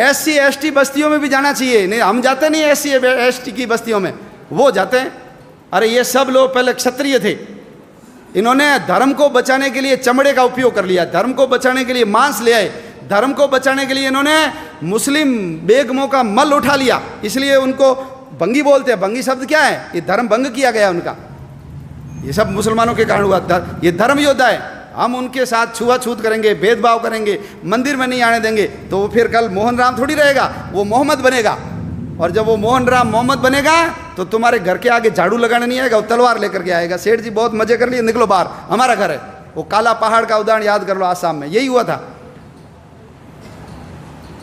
SC ST बस्तियों में भी जाना चाहिए। नहीं, हम जाते नहीं SC ST की बस्तियों में, वो जाते हैं। अरे ये सब लोग पहले क्षत्रिय थे, इन्होंने धर्म को बचाने के लिए चमड़े का उपयोग कर लिया, धर्म को बचाने के लिए मांस ले आए, धर्म को बचाने के लिए इन्होंने मुस्लिम बेगमों का मल उठा लिया, इसलिए उनको भंगी बोलते हैं। भंगी शब्द क्या है? ये धर्म भंग किया गया उनका। ये सब मुसलमानों के कारण हुआ। ये धर्म योद्धा है, हम उनके साथ छुआछूत करेंगे, भेदभाव करेंगे, मंदिर में नहीं आने देंगे, तो वो फिर कल मोहन राम थोड़ी रहेगा, वो मोहम्मद बनेगा। और जब वो मोहन राम मोहम्मद बनेगा तो तुम्हारे घर के आगे झाड़ू लगाने नहीं आएगा, वो तलवार लेकर के आएगा। सेठ जी बहुत मजे कर लिए, निकलो बाहर, हमारा घर है। वो काला पहाड़ का उदाहरण याद कर लो, आसाम में यही हुआ था।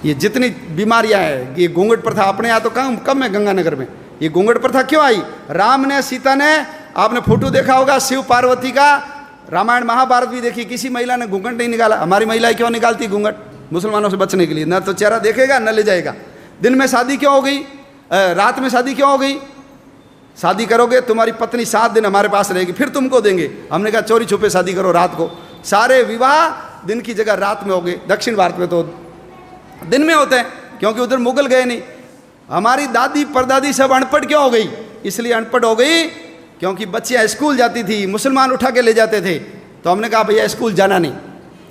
ये जितनी बीमारियां हैं, ये घूंघट प्रथा अपने यहाँ तो कम है गंगानगर में। ये घूंघट प्रथा क्यों आई? राम ने, सीता ने, आपने फोटो देखा होगा शिव पार्वती का, रामायण महाभारत भी देखी, किसी महिला ने घूंघट नहीं निकाला। हमारी महिलाएं क्यों निकालती घूंघट? मुसलमानों से बचने के लिए। न तो चेहरा देखेगा न ले जाएगा। दिन में शादी क्यों हो गई? रात में शादी क्यों हो गई? शादी करोगे तुम्हारी पत्नी 7 दिन हमारे पास रहेगी, फिर तुमको देंगे। हमने कहा चोरी छुपे शादी करो रात को। सारे विवाह दिन की जगह रात में हो गए। दक्षिण भारत में तो दिन में होते हैं, क्योंकि उधर मुगल गए नहीं। हमारी दादी परदादी सब अनपढ़ क्यों हो गई? इसलिए अनपढ़ हो गई क्योंकि बच्चियाँ स्कूल जाती थी, मुसलमान उठा के ले जाते थे, तो हमने कहा भैया स्कूल जाना नहीं।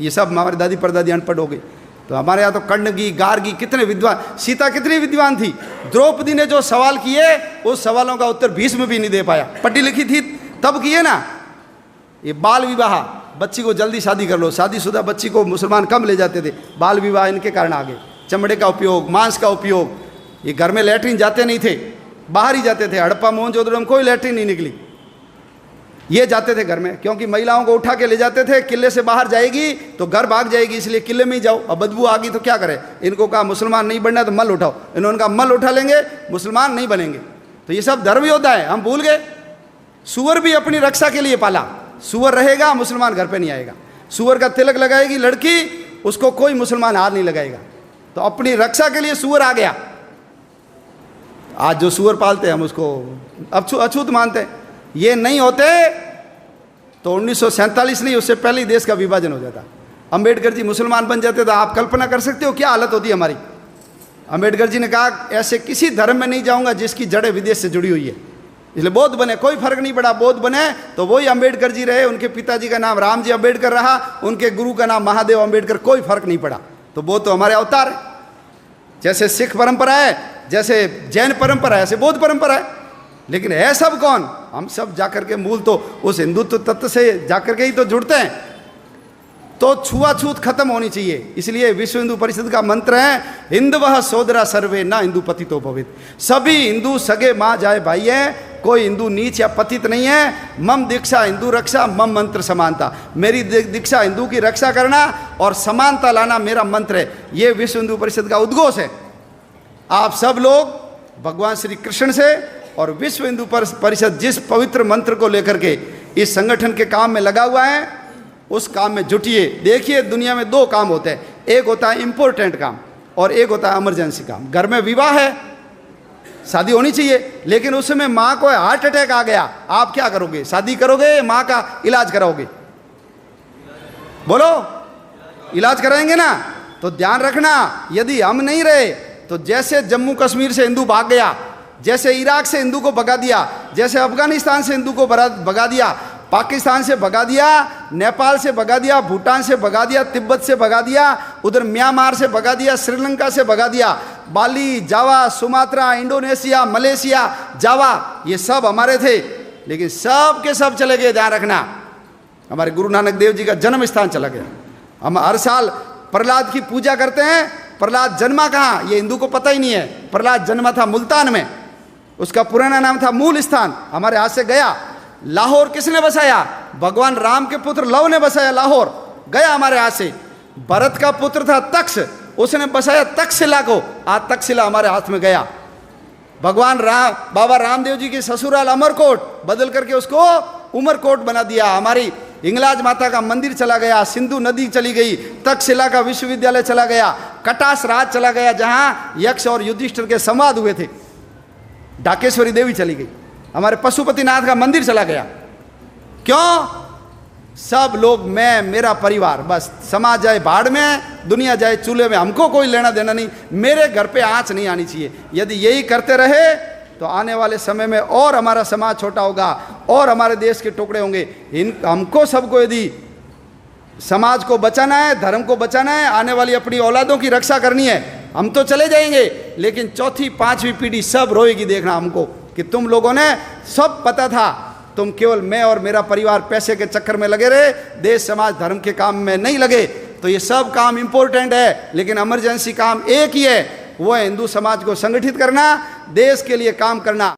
ये सब हमारी दादी परदादी अनपढ़ हो गई। तो हमारे यहाँ तो कर्णगी, गार्गी, कितने विद्वान, सीता कितनी विद्वान थी। द्रौपदी ने जो सवाल किए उस सवालों का उत्तर भीष्म भी नहीं दे पाया। पढ़ी लिखी थी तब किए ना। ये बाल विवाह, बच्ची को जल्दी शादी कर लो, शादीशुदा बच्ची को मुसलमान कम ले जाते थे। बाल विवाह इनके कारण आ गए। चमड़े का उपयोग, मांस का उपयोग। ये घर में लैट्रिन जाते नहीं थे, बाहर ही जाते थे। हड़प्पा मोहनजोदड़ो में कोई लैट्रिन नहीं निकली, ये जाते थे घर में, क्योंकि महिलाओं को उठा के ले जाते थे। किले से बाहर जाएगी तो घर भाग जाएगी, इसलिए किले में ही जाओ। अब बदबू आ गई तो क्या करें? इनको कहा मुसलमान नहीं बनना तो मल उठाओ। इन्होंने कहा मल उठा लेंगे, मुसलमान नहीं बनेंगे। तो ये सब धर्म योद्धा है, हम भूल गए। सुअर भी अपनी रक्षा के लिए पाला। सुअर रहेगा, मुसलमान घर पे नहीं आएगा। सुअर का तिलक लगाएगी लड़की, उसको कोई मुसलमान हाथ नहीं लगाएगा। तो अपनी रक्षा के लिए सुअर आ गया। आज जो सुअर पालते हैं हम उसको अछूत मानते हैं। ये नहीं होते तो 1947 नहीं, उससे पहले ही देश का विभाजन हो जाता। अंबेडकर जी मुसलमान बन जाते तो आप कल्पना कर सकते हो क्या हालत होती हमारी। अंबेडकर जी ने कहा ऐसे किसी धर्म में नहीं जाऊंगा जिसकी जड़ें विदेश से जुड़ी हुई है, इसलिए बौद्ध बने। कोई फर्क नहीं पड़ा, बौद्ध बने तो वही अंबेडकर जी रहे। उनके पिताजी का नाम रामजी अंबेडकर रहा, उनके गुरु का नाम महादेव अंबेडकर, कोई फर्क नहीं पड़ा। तो बौद्ध तो हमारे अवतार है। जैसे सिख परंपरा है, जैसे जैन परंपरा है, ऐसे बौद्ध परंपरा है। लेकिन है सब कौन? हम सब जाकर के मूल तो उस हिंदुत्व तत्व से जाकर के ही तो जुड़ते हैं। तो छुआछूत खत्म होनी चाहिए। इसलिए विश्व हिंदू परिषद का मंत्र है हिंदवः सोदरा सर्वे न हिंदू पतितो भवेत्। सभी हिंदू सगे माँ जाए भाई हैं, कोई हिंदू नीच या पतित नहीं है। मम दीक्षा हिंदू रक्षा, मम मंत्र समानता। मेरी दीक्षा हिंदू की रक्षा करना और समानता लाना मेरा मंत्र है। ये विश्व हिंदू परिषद का उद्घोष है। आप सब लोग भगवान श्री कृष्ण से और विश्व हिंदू परिषद जिस पवित्र मंत्र को लेकर के इस संगठन के काम में लगा हुआ है, उस काम में जुटिए। देखिए दुनिया में 2 काम होते हैं, एक होता है इम्पोर्टेंट काम और एक होता है इमरजेंसी काम। घर में विवाह है, शादी होनी चाहिए, लेकिन उस समय माँ को हार्ट अटैक आ गया, आप क्या करोगे? शादी करोगे, माँ का इलाज कराओगे? बोलो, इलाज कराएंगे ना? तो ध्यान रखना, यदि हम नहीं रहे तो जैसे जम्मू कश्मीर से हिंदू भाग गया, जैसे इराक से हिंदू को भगा दिया, जैसे अफगानिस्तान से हिंदू को भगा दिया, पाकिस्तान से भगा दिया, नेपाल से भगा दिया, भूटान से भगा दिया, तिब्बत से भगा दिया, उधर म्यांमार से भगा दिया, श्रीलंका से भगा दिया, बाली, जावा, सुमात्रा, इंडोनेशिया, मलेशिया, जावा, ये सब हमारे थे, लेकिन सब के सब चले गए। ध्यान रखना, हमारे गुरु नानक देव जी का जन्म स्थान चला गया। हम हर साल प्रहलाद की पूजा करते हैं। प्रहलाद जन्मा कहाँ, ये हिंदू को पता ही नहीं है। प्रहलाद जन्मा था मुल्तान में, उसका पुराना नाम था मूल स्थान, हमारे हाथ से गया। लाहौर किसने बसाया? भगवान राम के पुत्र लव ने बसाया। लाहौर गया हमारे हाथ से। भरत का पुत्र था तक्ष, उसने बसाया तक्षशिला को, आज तक्षशिला हमारे हाथ में गया। भगवान राम, बाबा रामदेव जी की ससुराल अमरकोट बदल करके उसको उमरकोट बना दिया। हमारी हिंगलाज माता का मंदिर चला गया, सिंधु नदी चली गई, तक्षशिला का विश्वविद्यालय चला गया, कटास राज चला गया जहां यक्ष और युधिष्ठिर के संवाद हुए थे, ढाकेश्वरी देवी चली गई, हमारे पशुपतिनाथ का मंदिर चला गया। क्यों? सब लोग, मैं, मेरा परिवार, बस समाज जाए भाड़ में, दुनिया जाए चूल्हे में, हमको कोई लेना देना नहीं, मेरे घर पे आँच नहीं आनी चाहिए। यदि यही करते रहे तो आने वाले समय में और हमारा समाज छोटा होगा और हमारे देश के टुकड़े होंगे। हमको सबको यदि समाज को बचाना है, धर्म को बचाना है, आने वाली अपनी औलादों की रक्षा करनी है, हम तो चले जाएंगे, लेकिन चौथी पांचवी पीढ़ी सब रोएगी देखना हमको कि तुम लोगों ने सब पता था, तुम केवल मैं और मेरा परिवार पैसे के चक्कर में लगे रहे, देश समाज धर्म के काम में नहीं लगे। तो ये सब काम इंपॉर्टेंट है, लेकिन इमरजेंसी काम एक ही है, वो है हिंदू समाज को संगठित करना, देश के लिए काम करना।